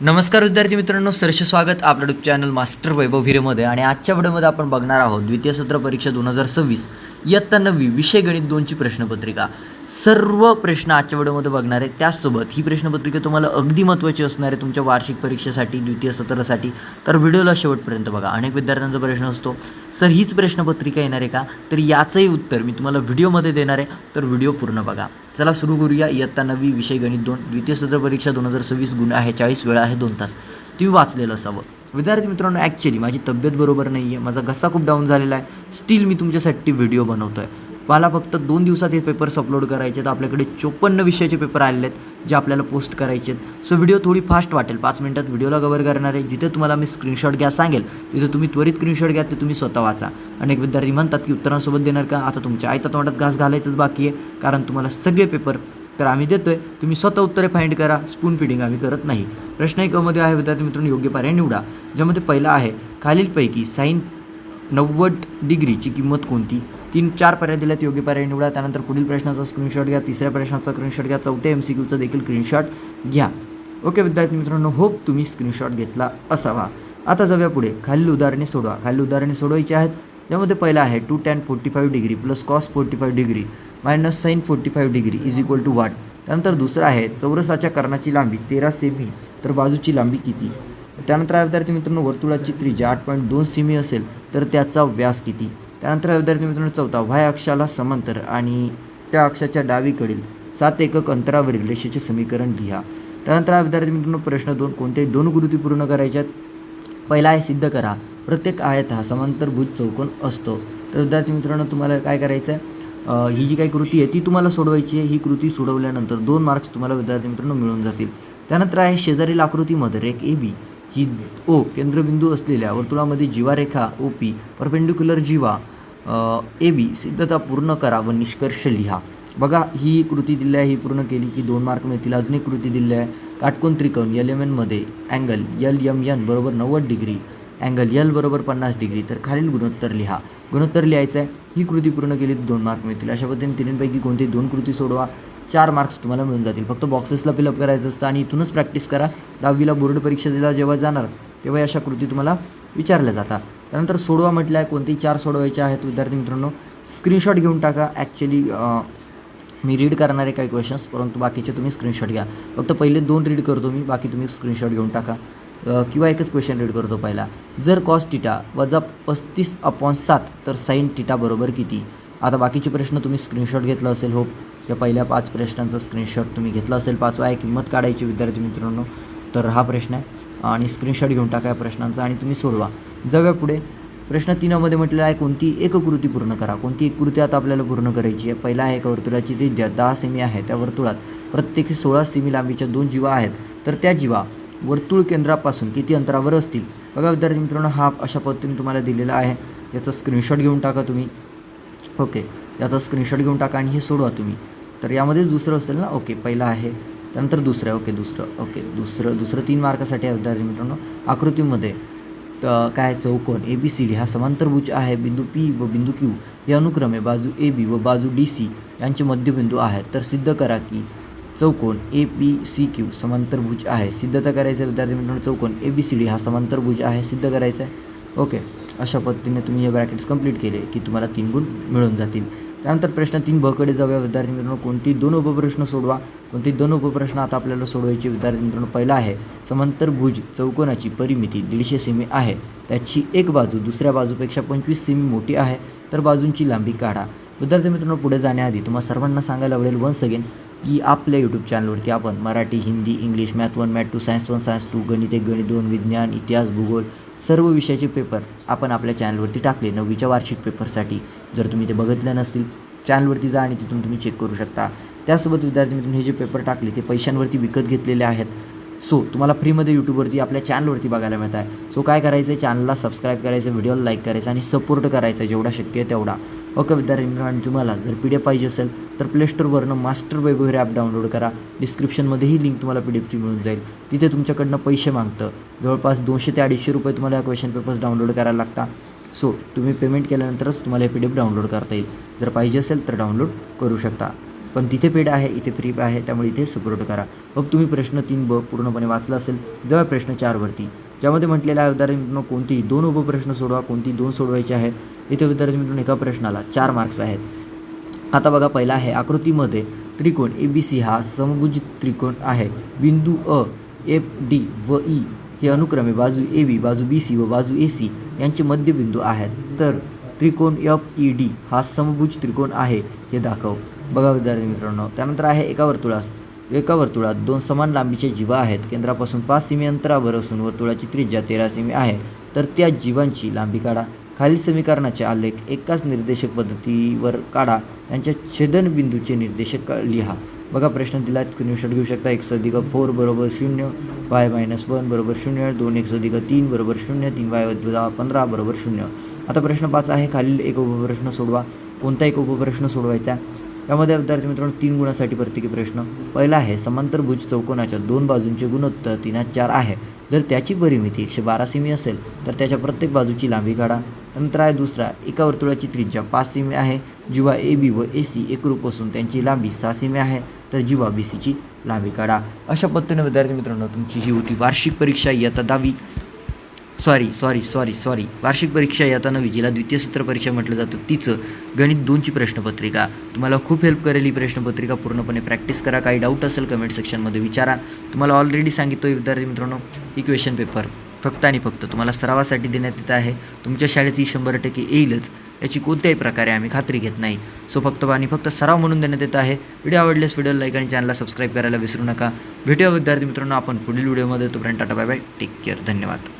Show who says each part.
Speaker 1: नमस्कार विद्यार्थी मित्रांनो, सरचे स्वागत आपल्या यूट्यूब चॅनल मास्टर वैभव भिरेमध्ये. आणि आजच्या व्हिडिओमध्ये आपण बघणार आहोत द्वितीय सत्र परीक्षा 2026 इयत्ता 9वी विषय गणित 2ची प्रश्नपत्रिका. सर्व प्रश्न आजच्या व्हिडिओमध्ये बघणार आहे. त्याचसोबत ही प्रश्नपत्रिका तुम्हाला अगदी महत्त्वाची असणार आहे तुमच्या वार्षिक परीक्षेसाठी, द्वितीय सत्रासाठी. तर व्हिडिओला शेवटपर्यंत बघा. अनेक विद्यार्थ्यांचा प्रश्न असतो, सर हीच प्रश्नपत्रिका येणार आहे का? तर याचंही उत्तर मी तुम्हाला व्हिडिओमध्ये देणार आहे, तर व्हिडिओ पूर्ण बघा. चला सुरू करूया. इयत्ता 9वी विषय गणित 2 द्वितीय सत्र परीक्षा 2026 गुण आहे 40, वेळ आहे 2 तास. तुम्ही वाचलेलं असावं. विद्यार्थी मित्रांनो, ॲक्च्युली माझी तब्येत बरोबर नाही आहे, माझा घसा खूप डाऊन झालेला आहे. स्टील मी तुमच्यासाठी व्हिडिओ बनवतो आहे. मला फक्त 2 दिवसात हे पेपर्स अपलोड करायचे आहेत. आपल्याकडे 54 विषयाचे पेपर आलेले आहेत जे आपल्याला पोस्ट करायचे आहेत. सो व्हिडिओ थोडी फास्ट वाटेल, 5 मिनिटात व्हिडिओला कव्हर करणार आहे. जिथे तुम्हाला मी स्क्रीनशॉट घ्या सांगेल तिथे तुम्ही त्वरित स्क्रीनशॉट घ्या, ते तुम्ही स्वतः वाचा. अनेक विद्यार्थी म्हणतात की उत्तरांसोबत देणार का? आता तुमच्या आयता तोंडात घास घालायचंच बाकी आहे, कारण तुम्हाला सगळे पेपर तर आम्ही देतोय. तुम्ही स्वतः उत्तरे फाइंड करा. स्पून फिडिंग आम्ही करत नाही. प्रश्न 1 मध्ये आहे विद्यार्थी मित्रांनो, योग्य पर्याय निवडा. ज्यामध्ये पहिला आहे खालीलपैकी साइन 90 डिग्रीची किंमत कोणती? 3-4 पर्याय दिल्यात, योग्य पर्याय निवडा. त्यानंतर पुढील प्रश्नाचा स्क्रीनशॉट घ्या, तिसऱ्या प्रश्नाचा स्क्रीनशॉट घ्या, चौथ्या MCQचा देखील स्क्रीनशॉट घ्या. ओके विद्यार्थी मित्रांनो, होप तुम्ही स्क्रीनशॉट घेतला असावा. आता जाऊया पुढे. खालील उदाहरणे सोडवा. खालील उदाहरणे सोडवायची आहेत. त्यामध्ये पहिला आहे 2 tan 45 degree plus cos 45 degree minus sine 45 degree is equal to what. त्यानंतर दुसरं आहे चौरसाच्या कर्णाची लांबी 13 सेमी तर बाजूची लांबी किती? त्यानंतर आहे विद्यार्थी मित्रांनो, वर्तुळाची त्रिज्या 8.2 सेमी असेल तर त्याचा व्यास किती? त्यानंतर विद्यार्थी मित्रांनो, चौथा वाय अक्षाला समांतर आणि त्या अक्षाच्या डावीकडील 7 एकक अंतरावरील रेषेचे समीकरण लिहा. त्यानंतर हा विद्यार्थी मित्रांनो, प्रश्न 2 कोणत्याही 2 कृती पूर्ण करायच्यात. पहिला आहे सिद्ध करा प्रत्येक आयत हा समांतरभुज चौकोन असतो. तर विद्यार्थी मित्रांनो, तुम्हाला काय करायचं आहे, ही जी काही कृती आहे ती तुम्हाला सोडवायची आहे. ही कृती सोडवल्यानंतर 2 मार्क्स तुम्हाला विद्यार्थी मित्रांनो मिळून जातील. त्यानंतर आहे शेजारील आकृतीमध्ये रेख AB ही O केंद्रबिंदू असलेल्या वर्तुळामध्ये जीवारेखा OP परपेंडिक्युलर जीवा AB सिद्धता पूर्ण करा व निष्कर्ष लिहा. बघा, ही कृती दिली आहे, ही पूर्ण केली की 2 मार्क मिळतील. अजून एक कृती दिली आहे, काटकोन त्रिकोण LMN मध्ये अँगल LMN बरोबर 90 डिग्री, अँगल L बरोबर 50 डिग्री. तर खालील गुणोत्तर लिहा. गुणोत्तर लिहायचं आहे. ही कृती पूर्ण केली तर 2 मार्क मिळतील. अशा पद्धतीने तिन्हीपैकी कोणतीही 2 कृती सोडवा, 4 मार्क्स तुम्हाला मिळून जातील. फक्त बॉक्सेसला फिलअप करायचं असतं आणि इथूनच प्रॅक्टिस करा. 10वीला बोर्ड परीक्षेला जेव्हा जाणार तेव्हा अशा कृती तुम्हाला विचारल्या जातात. त्यानंतर सोडवा म्हटलं आहे, कोणतेही 4 सोडवायचे आहेत. विद्यार्थी मित्रांनो, स्क्रीनशॉट घेऊन टाका. ॲक्च्युली मी रीड करणार आहे काही क्वेश्चन्स, परंतु बाकीचे तुम्ही स्क्रीनशॉट घ्या. फक्त पहिले 2 रीड करतो मी, बाकी तुम्ही स्क्रीनशॉट घेऊन टाका. किंवा एकच क्वेश्चन रीड करतो पहिला. जर कॉस टीटा वजा 35/7 तर साइन टीटा बरोबर किती? आता बाकीचे प्रश्न तुम्ही स्क्रीनशॉट घेतला असेल. होप या पहिल्या 5 प्रश्नांचा स्क्रीनशॉट तुम्ही घेतला असेल. 5वा आहे किंमत काढायची विद्यार्थी मित्रांनो, तर हा प्रश्न आहे आणि स्क्रीनशॉट घेऊन टाका या प्रश्नांचा आणि तुम्ही सोडवा. जाऊया पुढे. प्रश्न 3 मध्ये म्हटलेलं आहे कोणती एक कृती पूर्ण करा. कोणती एक कृती आता आपल्याला पूर्ण करायची आहे. पहिला आहे एका वर्तुळाची त्रिज्या 10 सेमी आहे. त्या वर्तुळात प्रत्येकी 16 सेमी लांबीच्या 2 जीवा आहेत, तर त्या जीवा वर्तुळ केंद्रापासून किती अंतरावर असतील? बघा विद्यार्थी मित्रांनो, हा अशा पद्धतीने तुम्हाला दिलेला आहे. याचा स्क्रीनशॉट घेऊन टाका तुम्ही. ओके, याचा स्क्रीनशॉट घेऊन टाका आणि हे सोडवा तुम्ही. तर यामध्येच दुसरं असेल ना. ओके, पहिला आहे, त्यानंतर दुसरं. ओके, दुसरं 3 मार्कासाठी आहे विद्यार्थी मित्रांनो. आकृतीमध्ये काय चौकोन ABCD हा समांतरभुज आहे. बिंदू P व बिंदू Q हे अनुक्रमे बाजू AB व बाजू DC यांचे मध्यबिंदू आहेत. तर सिद्ध करा की चौकोन ABCQ समांतरभुज आहे. सिद्धता करायचं आहे विद्यार्थी मित्रांनो. चौकोन ABCD हा समांतरभुज आहे, सिद्ध करायचं आहे. ओके, अशा पद्धतीने तुम्ही हे ब्रॅकेट्स कंप्लीट केले की तुम्हाला 3 गुण मिळून जातील. त्यानंतर प्रश्न 3 कडे जाऊया विद्यार्थी मित्रांनो. कोणती 2 उपप्रश्न सोडवा. कोणती 2 उपप्रश्न आता आपल्याला सोडवायचे विद्यार्थी मित्रांनो. पहिला आहे समांतरभुज चौकोनाची परिमिती 150 सेमी आहे. त्याची एक बाजू दुसऱ्या बाजूपेक्षा 25 सेमी मोठी आहे, तर बाजूंची लांबी काढा. विद्यार्थी मित्रांनो, पुढे जाण्याआधी तुम्हाला सर्वांना सांगायला आवडेल वन्स अगेन की आपल्या यूट्यूब चॅनलवरती आपण Marathi, Hindi, English, math 1, math 2, science 1, science 2, गणित 1, गणित 2, विज्ञान, इतिहास, भूगोल सर्व विषयाचे पेपर आपण आपल्या चॅनलवरती टाकले 9वीच्या वार्षिक पेपरसाठी. जर तुम्ही ते बघितले नसतील, चॅनलवरती जा आणि तिथून तुम्ही चेक करू शकता. त्यासोबत विद्यार्थी मित्रांनो, हे जे पेपर टाकले ते पैशांवरती विकत घेतलेले आहेत. सो तुम्हाला फ्रीमध्ये यूट्यूबवरती आपल्या चॅनलवरती बघायला मिळत आहे. सो काय करायचं आहे, चॅनलला सबस्क्राईब करायचं, व्हिडिओला लाईक करायचं आणि सपोर्ट करायचा जेवढा शक्य आहे तेवढा. ओके विद्यार्थी मित्रांनो, आणि तुम्हाला जर PDF पाहिजे असेल तर प्लेस्टोरवरनं मास्टर वैभव भिरे ॲप डाउनलोड करा. डिस्क्रिप्शनमध्येही लिंक तुम्हाला PDFची मिळून जाईल. तिथे तुमच्याकडनं पैसे मागतं. जवळपास 200 ते 250 रुपये तुम्हाला या क्वेश्चन पेपर्स डाउनलोड करायला लागतात. सो तुम्ही पेमेंट केल्यानंतरच तुम्हाला हे PDF डाउनलोड करता येईल. जर पाहिजे असेल तर डाउनलोड करू शकता. पण तिथे पेड आहे, इथे फ्री आहे, त्यामुळे इथे सपोर्ट करा. मग तुम्ही प्रश्न 3ब पूर्णपणे वाचला असेल. जेव्हा प्रश्न 4वरती ज्यामध्ये म्हटलेलं आहे विद्यार्थी मित्रांनो कोणतेही 2 उपप्रश्न सोडवा, कोणती 2 सोडवायचे आहेत. इथे विद्यार्थी मित्रांनो एका प्रश्नाला 4 मार्क्स आहेत. आता बघा पहिला आहे आकृतीमध्ये त्रिकोण ABC हा समभुज त्रिकोण आहे. बिंदू अ, FD व E हे अनुक्रमे बाजू AB, बाजू BC व बाजू AC यांचे मध्यबिंदू आहेत. तर त्रिकोण FED हा समभुज त्रिकोण आहे हे दाखव. बघा विद्यार्थी मित्रांनो, त्यानंतर आहे एका वर्तुळात 2 समान लांबीचे जीवा आहेत. केंद्रापासून 5 सेमी अंतरावर असून वर्तुळाची त्रिज्या 13 सेमी आहे. तर त्या जीवांची लांबी काढा. खालील समीकरणाचे आलेख एकाच निर्देशक पद्धतीवर काढा. त्यांच्या छेदनबिंदूचे निर्देशक लिहा. बघा प्रश्न दिला, स्क्रीनशॉट घेऊ शकता. x+4 = 0, y-1 = 0, 2x + 3 = 0, 3y - 15 = 0. आता प्रश्न 5 आहे, खालील एक उपप्रश्न सोडवा. कोणता एक उपप्रश्न सोडवायचा? यामध्ये विद्यार्थी मित्रांनो 3 गुणासाठी प्रत्येकी प्रश्न. पहिला आहे समांतरभुज चौकोनाच्या 2 बाजूंचे गुणोत्तर 3:4 आहे. जर त्याची परिमिती 112 सेमी असेल तर त्याच्या प्रत्येक बाजूची लांबी काढा. त्यानंतर आहे दुसरा, एका वर्तुळाची त्रिज्या 5 सेमी आहे. जीवा AB व AC एकरूप असून त्यांची लांबी 6 सेमी आहे. तर जीवा BCची लांबी काढा. अशा पद्धतीने विद्यार्थी मित्रांनो तुमची ही होती वार्षिक परीक्षा इयत्ता 10वी वार्षिक परीक्षा इयत्ता 9वी, जिला द्वितीय सत्र परीक्षा म्हटलं जातं, तिचं गणित 2ची प्रश्नपत्रिका. तुम्हाला खूप हेल्प करेल ही प्रश्नपत्रिका. पूर्णपणे प्रॅक्टिस करा. काही डाऊट असेल कमेंट सेक्शनमध्ये विचारा. तुम्हाला ऑलरेडी सांगितलं विद्यार्थी मित्रांनो, ही क्वेश्चन पेपर फक्त आणि फक्त तुम्हाला सरावासाठी देण्यात येत आहे. तुमच्या शाळेची 100% येईलच याची कोणत्याही प्रकारे आम्ही खात्री घेत नाही. सो फक्त सराव म्हणून देण्यात येत आहे. व्हिडिओ आवडल्यास व्हिडिओला लाईक आणि चॅनलला सबस्क्राईब करायला विसरू नका. भेटूया विद्यार्थी मित्रांनो आपण पुढील व्हिडिओमध्ये. तोपर्यंत tata bye bye, take care, धन्यवाद.